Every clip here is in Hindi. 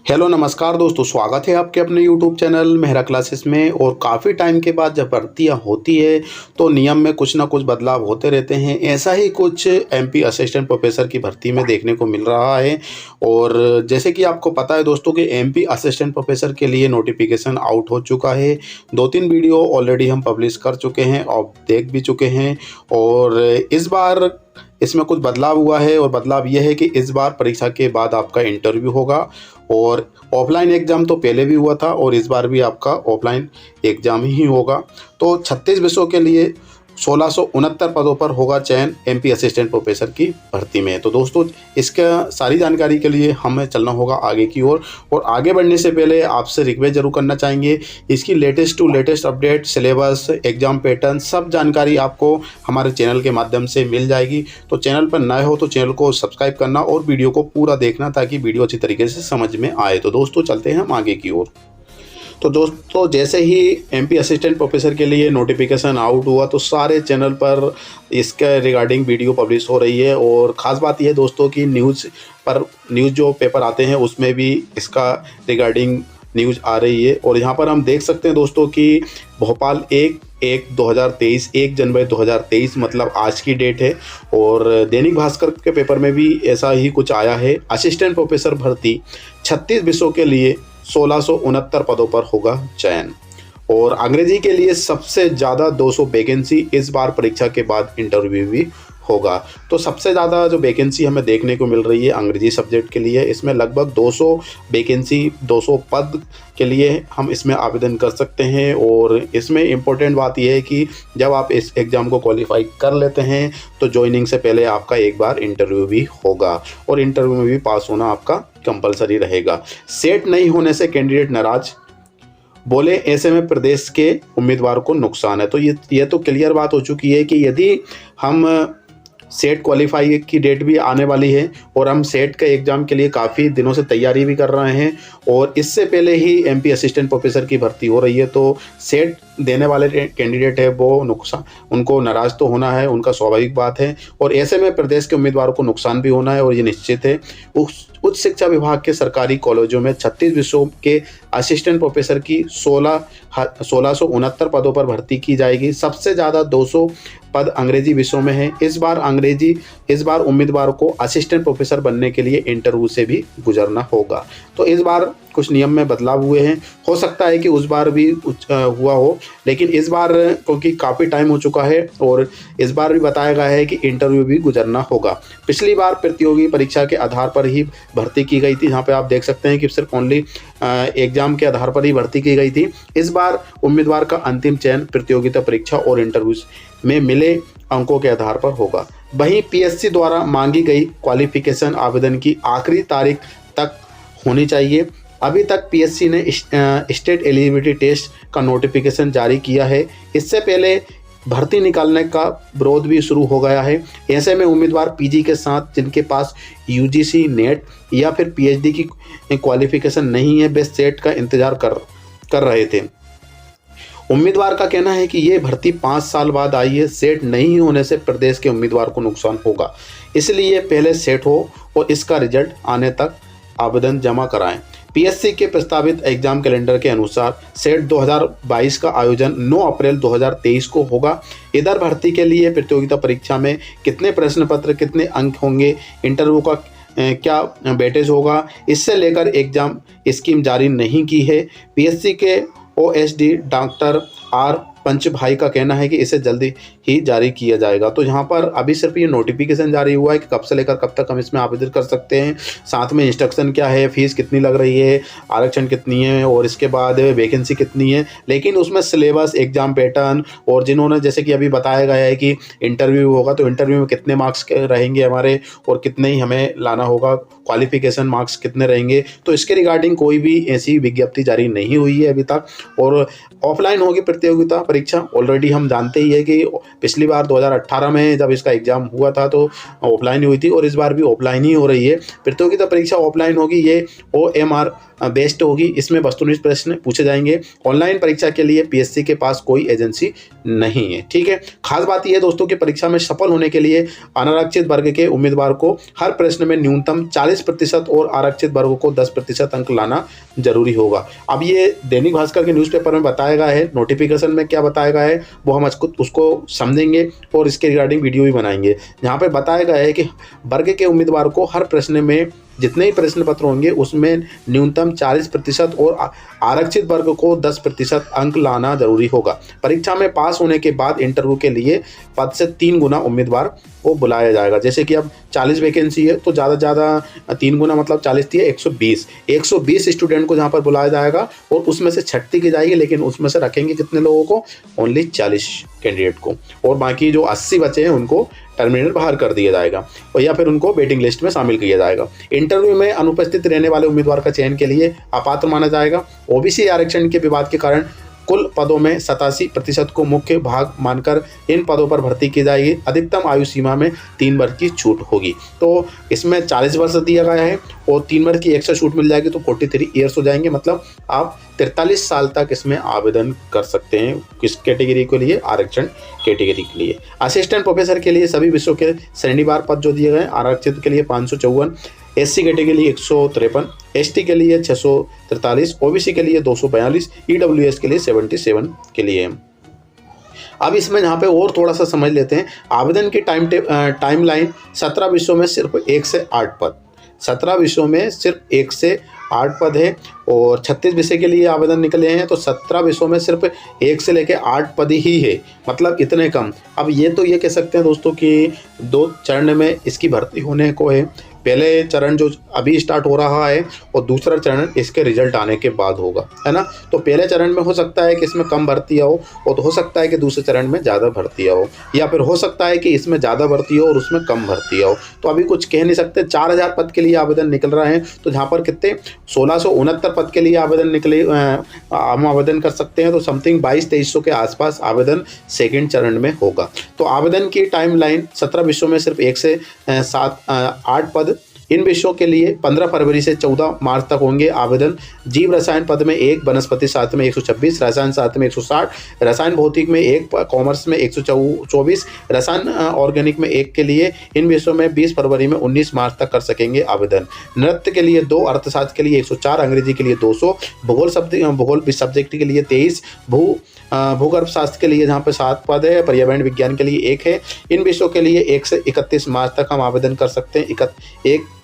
हेलो नमस्कार दोस्तों, स्वागत है आपके अपने यूट्यूब चैनल मेहरा क्लासेस में। और काफ़ी टाइम के बाद जब भर्तियां होती है तो नियम में कुछ ना कुछ बदलाव होते रहते हैं। ऐसा ही कुछ एमपी असिस्टेंट प्रोफेसर की भर्ती में देखने को मिल रहा है। और जैसे कि आपको पता है दोस्तों कि एमपी असिस्टेंट प्रोफेसर के लिए नोटिफिकेशन आउट हो चुका है। 2-3 वीडियो ऑलरेडी हम पब्लिश कर चुके हैं और देख भी चुके हैं। और इस बार इसमें कुछ बदलाव हुआ है और बदलाव यह है कि इस बार परीक्षा के बाद आपका इंटरव्यू होगा। और ऑफलाइन एग्ज़ाम तो पहले भी हुआ था और इस बार भी आपका ऑफलाइन एग्ज़ाम ही होगा। तो 36 विषयों के लिए 1669 पदों पर होगा चयन एमपी असिस्टेंट प्रोफेसर की भर्ती में। तो दोस्तों, इसका सारी जानकारी के लिए हमें चलना होगा आगे की ओर। और आगे बढ़ने से पहले आपसे रिक्वेस्ट जरूर करना चाहेंगे, इसकी latest to latest update, syllabus, exam pattern, सब जानकारी आपको हमारे चैनल के माध्यम से मिल जाएगी। तो चैनल पर नए हो तो चैनल को सब्सक्राइब करना और वीडियो को पूरा देखना ताकि वीडियो अच्छी तरीके से समझ में आए। तो दोस्तों, चलते हैं हम आगे की ओर। तो दोस्तों, जैसे ही एमपी असिस्टेंट प्रोफेसर के लिए नोटिफिकेशन आउट हुआ तो सारे चैनल पर इसके रिगार्डिंग वीडियो पब्लिश हो रही है। और ख़ास बात यह दोस्तों कि न्यूज़ जो पेपर आते हैं उसमें भी इसका रिगार्डिंग न्यूज़ आ रही है। और यहाँ पर हम देख सकते हैं दोस्तों कि भोपाल 1 जनवरी 2023 मतलब आज की डेट है। और दैनिक भास्कर के पेपर में भी ऐसा ही कुछ आया है। असिस्टेंट प्रोफेसर भर्ती 36 विषयों के लिए 1669 पदों पर होगा चयन। और अंग्रेजी के लिए सबसे ज़्यादा 200 वैकेंसी, इस बार परीक्षा के बाद इंटरव्यू भी होगा। तो सबसे ज़्यादा जो वैकेंसी हमें देखने को मिल रही है अंग्रेजी सब्जेक्ट के लिए, इसमें लगभग 200 वैकेंसी, 200 पद के लिए हम इसमें आवेदन कर सकते हैं। और इसमें इम्पोर्टेंट बात यह है कि जब आप इस एग्ज़ाम को क्वालिफाई कर लेते हैं तो ज्वाइनिंग से पहले आपका एक बार इंटरव्यू भी होगा और इंटरव्यू में भी पास होना आपका कंपलसरी रहेगा। सेट नहीं होने से कैंडिडेट नाराज, बोले ऐसे में प्रदेश के उम्मीदवार को नुकसान है। तो ये तो क्लियर बात हो चुकी है कि यदि हम सेट क्वालिफाई की डेट भी आने वाली है और हम सेट का एग्ज़ाम के लिए काफ़ी दिनों से तैयारी भी कर रहे हैं और इससे पहले ही एमपी असिस्टेंट प्रोफेसर की भर्ती हो रही है, तो सेट देने वाले कैंडिडेट है वो उनको नाराज़ तो होना है, उनका स्वाभाविक बात है। और ऐसे में प्रदेश के उम्मीदवारों को नुकसान भी होना है और ये निश्चित है। उच्च शिक्षा विभाग के सरकारी कॉलेजों में 36 विषयों के असिस्टेंट प्रोफेसर की 1669 पदों पर भर्ती की जाएगी। सबसे ज़्यादा 200 पद अंग्रेजी विषयों में है। इस बार उम्मीदवार को असिस्टेंट प्रोफेसर बनने के लिए इंटरव्यू से भी गुजरना होगा। तो इस बार कुछ नियम में बदलाव हुए हैं। हो सकता है कि उस बार भी हुआ हो, लेकिन इस बार क्योंकि काफ़ी टाइम हो चुका है और इस बार भी बताया गया है कि इंटरव्यू भी गुजरना होगा। पिछली बार प्रतियोगी परीक्षा के आधार पर ही भर्ती की गई थी, जहाँ पे आप देख सकते हैं कि सिर्फ ओनली एग्जाम के आधार पर ही भर्ती की गई थी। इस बार उम्मीदवार का अंतिम चयन प्रतियोगिता परीक्षा और इंटरव्यू में मिले अंकों के आधार पर होगा। वहीं पीएससी द्वारा मांगी गई क्वालिफिकेशन आवेदन की आखिरी तारीख तक होनी चाहिए। अभी तक पीएससी ने स्टेट एलिजिबिलिटी टेस्ट का नोटिफिकेशन जारी किया है। इससे पहले भर्ती निकालने का विरोध भी शुरू हो गया है। ऐसे में उम्मीदवार पीजी के साथ जिनके पास यूजीसी, नेट या फिर पीएचडी की क्वालिफिकेशन नहीं है, वे सेट का इंतजार कर रहे थे। उम्मीदवार का कहना है कि ये भर्ती 5 साल बाद आई है। सेट नहीं होने से प्रदेश के उम्मीदवार को नुकसान होगा, इसलिए पहले सेट हो और इसका रिजल्ट आने तक आवेदन जमा कराएं। पीएससी के प्रस्तावित एग्जाम कैलेंडर के अनुसार सेट 2022 का आयोजन 9 अप्रैल 2023 को होगा। इधर भर्ती के लिए प्रतियोगिता परीक्षा में कितने प्रश्न पत्र, कितने अंक होंगे, इंटरव्यू का क्या वेटेज होगा, इससे लेकर एग्जाम स्कीम जारी नहीं की है। पीएससी के ओएसडी डॉक्टर आर पंचभाई का कहना है कि इसे जल्दी ही जारी किया जाएगा। तो यहाँ पर अभी सिर्फ ये नोटिफिकेशन जारी हुआ है कि कब से लेकर कब तक हम इसमें आवेदन कर सकते हैं, साथ में इंस्ट्रक्शन क्या है, फीस कितनी लग रही है, आरक्षण कितनी है और इसके बाद वैकेंसी कितनी है। लेकिन उसमें सिलेबस, एग्जाम पैटर्न और जिन्होंने जैसे कि अभी बताया गया है कि इंटरव्यू होगा तो इंटरव्यू में कितने मार्क्स रहेंगे हमारे और कितने ही हमें लाना होगा, क्वालिफिकेशन मार्क्स कितने रहेंगे, तो इसके रिगार्डिंग कोई भी ऐसी विज्ञप्ति जारी नहीं हुई है अभी तक। और ऑफलाइन होगी प्रतियोगिता परीक्षा, ऑलरेडी हम जानते ही है कि पिछली बार 2018 में जब इसका एग्ज़ाम हुआ था तो ऑफलाइन ही हुई थी और इस बार भी ऑफलाइन ही हो रही है। प्रतियोगिता परीक्षा ऑफलाइन होगी, ये OMR बेस्ड होगी, इसमें वस्तुनिष्ठ प्रश्न पूछे जाएंगे। ऑनलाइन परीक्षा के लिए PSC के पास कोई एजेंसी नहीं है। ठीक है, खास बात यह है दोस्तों कि परीक्षा में सफल होने के लिए अनारक्षित वर्ग के उम्मीदवार को हर प्रश्न में न्यूनतम 40% और आरक्षित वर्ग को 10% अंक लाना जरूरी होगा। अब ये दैनिक भास्कर के न्यूज़पेपर में बताया गया है, नोटिफिकेशन में क्या बताया गया है वो हम उसको समझेंगे और इसके रिगार्डिंग वीडियो भी बनाएंगे। यहाँ पर बताया गया है कि वर्ग के उम्मीदवार को हर प्रश्न में जितने ही प्रश्न पत्र होंगे उसमें न्यूनतम 40% और आरक्षित वर्ग को 10% अंक लाना जरूरी होगा। परीक्षा में पास होने के बाद इंटरव्यू के लिए पद से 3 गुना उम्मीदवार को बुलाया जाएगा। जैसे कि अब 40 वैकेंसी है तो ज़्यादा से ज़्यादा 3 गुना मतलब 40 थी 120 स्टूडेंट को जहाँ पर बुलाया जाएगा और उसमें से छँटती की जाएगी, लेकिन उसमें से रखेंगे कितने लोगों को? ओनली 40 कैंडिडेट को, और बाकी जो 80 बचे हैं उनको टर्मिनल बाहर कर दिया जाएगा और या फिर उनको वेटिंग लिस्ट में शामिल किया जाएगा। इंटरव्यू में अनुपस्थित रहने वाले उम्मीदवार का चयन के लिए अपात्र माना जाएगा। OBC आरक्षण के विवाद के कारण कुल पदों में 87% को मुख्य भाग मानकर इन पदों पर भर्ती की जाएगी। अधिकतम आयु सीमा में 3 वर्ष की छूट होगी। तो इसमें 40 वर्ष दिया गया है और 3 वर्ष की एक्स्ट्रा छूट मिल जाएगी तो 43 ईयर्स हो जाएंगे। मतलब आप 43 साल तक इसमें आवेदन कर सकते हैं। किस कैटेगरी के लिए? आरक्षण कैटेगरी के लिए। असिस्टेंट प्रोफेसर के लिए सभी विषयों के श्रेणीवार पद जो दिए गए, आरक्षित के लिए 554, SC कैटेगरी के लिए 153, ST के लिए 643, OBC के लिए 242, EWS के लिए 77 के लिए। अब इसमें यहाँ पे और थोड़ा सा समझ लेते हैं। आवेदन की टाइमलाइन 17 विषयों में सिर्फ 1 से 8 पद, 17 विषयों में सिर्फ 1 से 8 पद है और 36 विषय के लिए आवेदन निकले हैं तो 17 विषयों में सिर्फ 1 से लेकर 8 पद ही है, मतलब इतने कम। अब ये तो ये कह सकते हैं दोस्तों कि 2 चरण में इसकी भर्ती होने को है। पहले चरण जो अभी स्टार्ट हो रहा है और दूसरा चरण इसके रिजल्ट आने के बाद होगा, है ना। तो पहले चरण में हो सकता है कि इसमें कम भर्ती हो और तो हो सकता है कि दूसरे चरण में ज़्यादा भर्ती हो, या फिर हो सकता है कि इसमें ज़्यादा भर्ती हो और उसमें कम भर्ती हो। तो अभी कुछ कह नहीं सकते। 4000 पद के लिए आवेदन निकल रहे हैं तो जहाँ पर कितने 1669 पद के लिए आवेदन निकले, हम आवेदन कर सकते हैं तो समथिंग 2200-2300 के आसपास आवेदन सेकेंड चरण में होगा। तो आवेदन की टाइमलाइन 17 विषयों में सिर्फ 1 से 8 पद। इन विषयों के लिए 15 फरवरी से 14 मार्च तक होंगे आवेदन। जीव रसायन पद में 1, वनस्पति शास्त्र में 126, रसायन शास्त्र में 160, रसायन भौतिक में 1, कॉमर्स में 124, रसायन ऑर्गेनिक में 1 के लिए। इन विषयों में 20 फरवरी में 19 मार्च तक कर सकेंगे आवेदन। नृत्य के लिए 2, अर्थशास्त्र के लिए 104, अंग्रेजी के लिए 200, भूगोल सब्जेक्ट के लिए 23, भूगर्भ शास्त्र के लिए जहाँ पर 7 पद है, पर्यावरण विज्ञान के लिए 1 है। इन विषयों के लिए 1 से 31 मार्च तक हम आवेदन कर सकते हैं।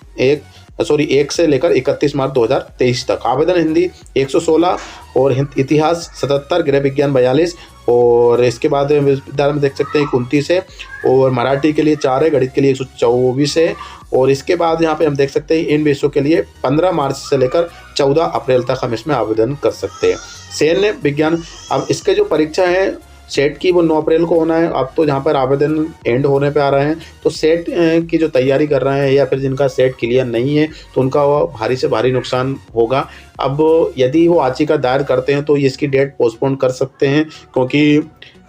1 से लेकर 31 मार्च 2023 तक आवेदन। हिंदी 116 और इतिहास 77, गृह विज्ञान 42 और इसके बाद विद्यालय में देख सकते हैं 29 है और मराठी के लिए 4 है, गणित के लिए 124 है और इसके बाद यहाँ पे हम देख सकते हैं इन विषयों के लिए 15 मार्च से लेकर 14 अप्रैल तक हम इसमें आवेदन कर सकते हैं। सैन्य विज्ञान, अब इसके जो परीक्षा है सेट की वो 9 अप्रैल को होना है। अब तो जहाँ पर आवेदन एंड होने पे आ रहे हैं तो सेट की जो तैयारी कर रहे हैं या फिर जिनका सेट क्लियर नहीं है तो उनका वो भारी से भारी नुकसान होगा। अब यदि वो याचिका दायर करते हैं तो इसकी डेट पोस्टपोन कर सकते हैं, क्योंकि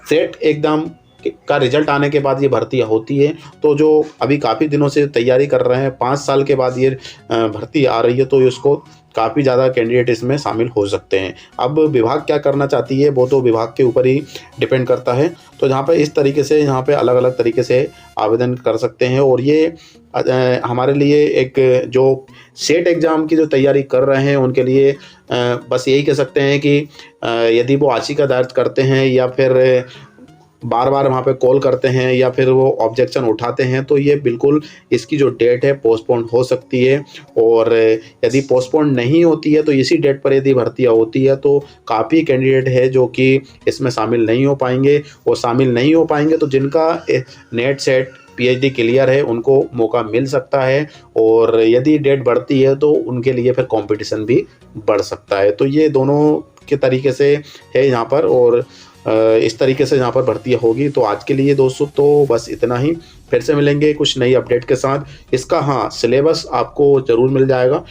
सेट एग्ज़ाम का रिजल्ट आने के बाद ये भर्ती होती है। तो जो अभी काफ़ी दिनों से तैयारी कर रहे हैं, 5 साल के बाद ये भर्ती आ रही है तो इसको काफ़ी ज़्यादा कैंडिडेट इसमें शामिल हो सकते हैं। अब विभाग क्या करना चाहती है वो तो विभाग के ऊपर ही डिपेंड करता है। तो जहाँ पे इस तरीके से यहाँ पे अलग अलग तरीके से आवेदन कर सकते हैं और ये हमारे लिए एक जो सेट एग्ज़ाम की जो तैयारी कर रहे हैं उनके लिए बस यही कह सकते हैं कि यदि वो याचिका दायर करते हैं या फिर बार बार वहाँ पे कॉल करते हैं या फिर वो ऑब्जेक्शन उठाते हैं तो ये बिल्कुल इसकी जो डेट है पोस्टपोन हो सकती है। और यदि पोस्टपोन नहीं होती है तो इसी डेट पर यदि भर्तियाँ होती है तो काफ़ी कैंडिडेट है जो कि इसमें शामिल नहीं हो पाएंगे और शामिल नहीं हो पाएंगे तो जिनका नेट सेट PhD क्लियर है उनको मौका मिल सकता है और यदि डेट बढ़ती है तो उनके लिए फिर कंपटीशन भी बढ़ सकता है। तो ये दोनों के तरीके से है यहाँ पर और इस तरीके से यहाँ पर भर्ती होगी। तो आज के लिए दोस्तों तो बस इतना ही। फिर से मिलेंगे कुछ नई अपडेट के साथ। इसका हाँ सिलेबस आपको ज़रूर मिल जाएगा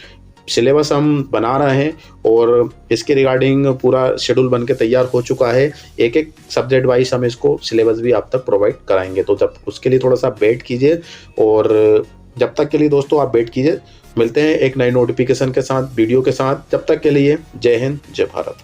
सिलेबस हम बना रहे हैं और इसके रिगार्डिंग पूरा शेड्यूल बन के तैयार हो चुका है। एक एक सब्जेक्ट वाइज हम इसको सिलेबस भी आप तक प्रोवाइड कराएंगे। तो जब उसके लिए थोड़ा सा वेट कीजिए, और जब तक के लिए दोस्तों आप वेट कीजिए। मिलते हैं एक नए नोटिफिकेशन के साथ, वीडियो के साथ। जब तक के लिए जय हिंद, जय भारत।